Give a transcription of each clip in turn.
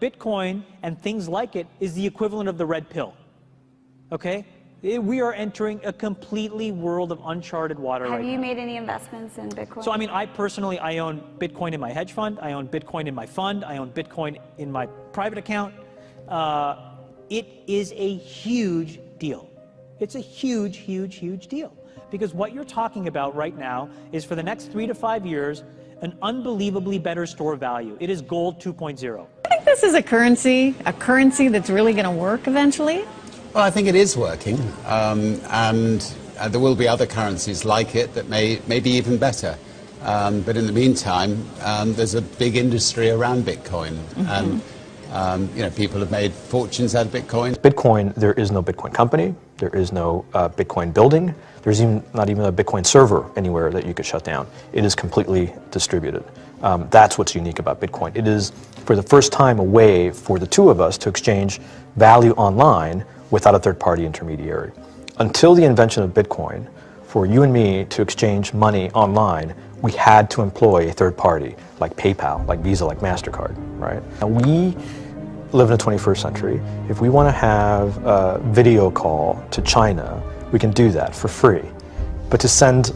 Bitcoin and things like it is the equivalent of the red pill, okay? We are entering a completely world of uncharted water right now. Have you made any investments in Bitcoin? So, I mean, I own Bitcoin in my hedge fund. I own Bitcoin in my fund. I own Bitcoin in my private account. It is a huge deal. It's a huge, huge, huge deal. Because what you're talking about right now is for the next 3 to 5 years, an unbelievably better store value. It is gold 2.0. I think this is a currency that's really going to work eventually. Well, I think it is working, and there will be other currencies like it that may be even better. But in the meantime, there's a big industry around Bitcoin, and people have made fortunes out of Bitcoin. Bitcoin, there is no Bitcoin company, there is no Bitcoin building, there's not even a Bitcoin server anywhere that you could shut down. It is completely distributed. That's what's unique about Bitcoin. It is, for the first time, a way for the two of us to exchange value online without a third-party intermediary. Until the invention of Bitcoin, for you and me to exchange money online, we had to employ a third party, like PayPal, like Visa, like MasterCard, right? And we live in the 21st century. If we want to have a video call to China, we can do that for free. But to send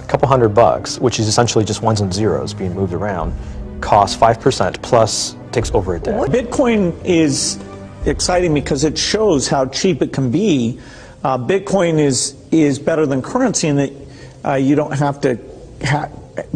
a couple $100, which is essentially just ones and zeros being moved around, costs 5% plus takes over a day. Bitcoin is exciting because it shows how cheap it can be. Bitcoin is better than currency in that you don't have to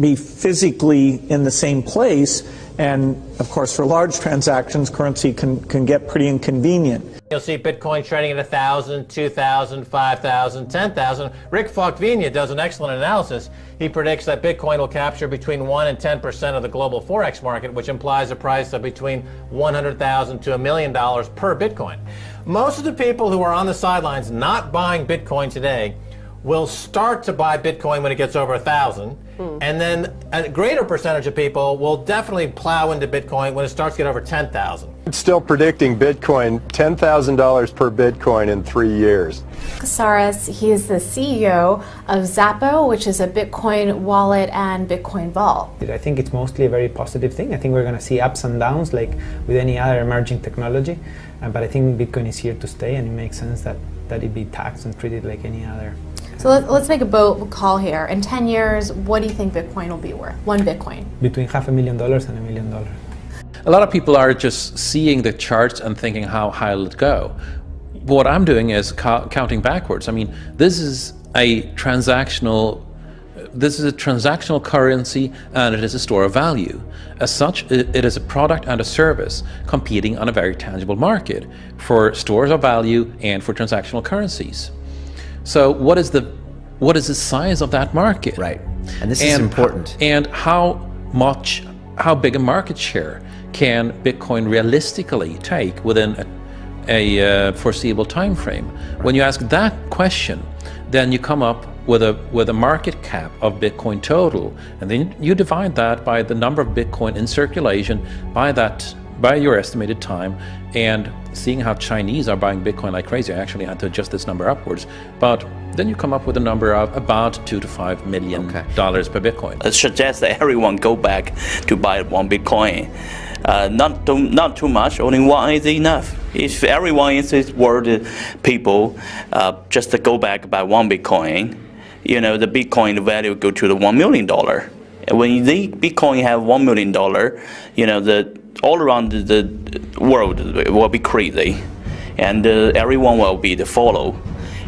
be physically in the same place, and of course for large transactions currency can get pretty inconvenient. You'll see Bitcoin trading at 1,000, 2,000, 5,000, 10,000. Rick Falkvinia does an excellent analysis. He predicts that Bitcoin will capture between 1 and 10% of the global Forex market, which implies a price of between $100,000 to $1 million per Bitcoin. Most of the people who are on the sidelines not buying Bitcoin today will start to buy Bitcoin when it gets over 1,000, and then a greater percentage of people will definitely plow into Bitcoin when it starts to get over 10,000. It's still predicting Bitcoin, $10,000 per Bitcoin in 3 years. Casares, he is the CEO of Zappo, which is a Bitcoin wallet and Bitcoin vault. I think it's mostly a very positive thing. I think we're going to see ups and downs like with any other emerging technology, but I think Bitcoin is here to stay, and it makes sense that it be taxed and treated like any other. So let's make a bold call here. In 10 years, what do you think Bitcoin will be worth? One Bitcoin? Between $500,000 and $1 million. A lot of people are just seeing the charts and thinking how high will it go. What I'm doing is counting backwards. I mean, this is a transactional currency, and it is a store of value. As such, it is a product and a service competing on a very tangible market for stores of value and for transactional currencies. So what is the size of that market? Right, and this is important. And how big a market share can Bitcoin realistically take within a foreseeable time frame? Right. When you ask that question, then you come up with a market cap of Bitcoin total, and then you divide that by the number of Bitcoin in circulation by your estimated time, and seeing how Chinese are buying Bitcoin like crazy, I actually had to adjust this number upwards, but then you come up with a number of about $2 to $5 million per Bitcoin. It suggests that everyone go back to buy one Bitcoin. Not too much, only one is enough. If everyone in this world, people, just to go back buy one Bitcoin, the Bitcoin value go to the $1 million. And when the Bitcoin have $1 million, all around the world will be crazy, and everyone will be the follow,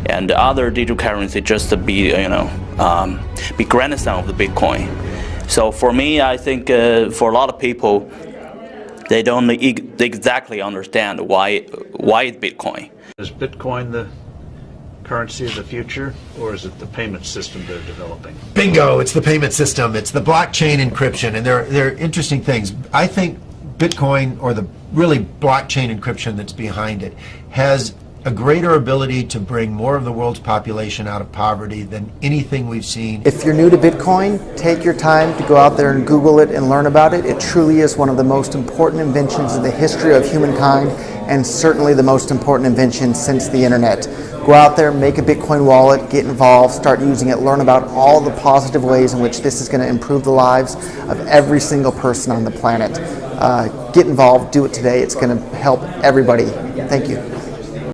and the other digital currency just to be be grandson of the Bitcoin. So for me, I think for a lot of people, they don't exactly understand why it's Bitcoin. Is Bitcoin the currency of the future, or is it the payment system they're developing? Bingo! It's the payment system. It's the blockchain encryption, and they're interesting things. I think Bitcoin, or the really blockchain encryption that's behind it, has a greater ability to bring more of the world's population out of poverty than anything we've seen. If you're new to Bitcoin, take your time to go out there and Google it and learn about it. It truly is one of the most important inventions in the history of humankind, and certainly the most important invention since the internet. Go out there, make a Bitcoin wallet, get involved, start using it, learn about all the positive ways in which this is going to improve the lives of every single person on the planet. get involved, do it today. It's going to help everybody. Thank you.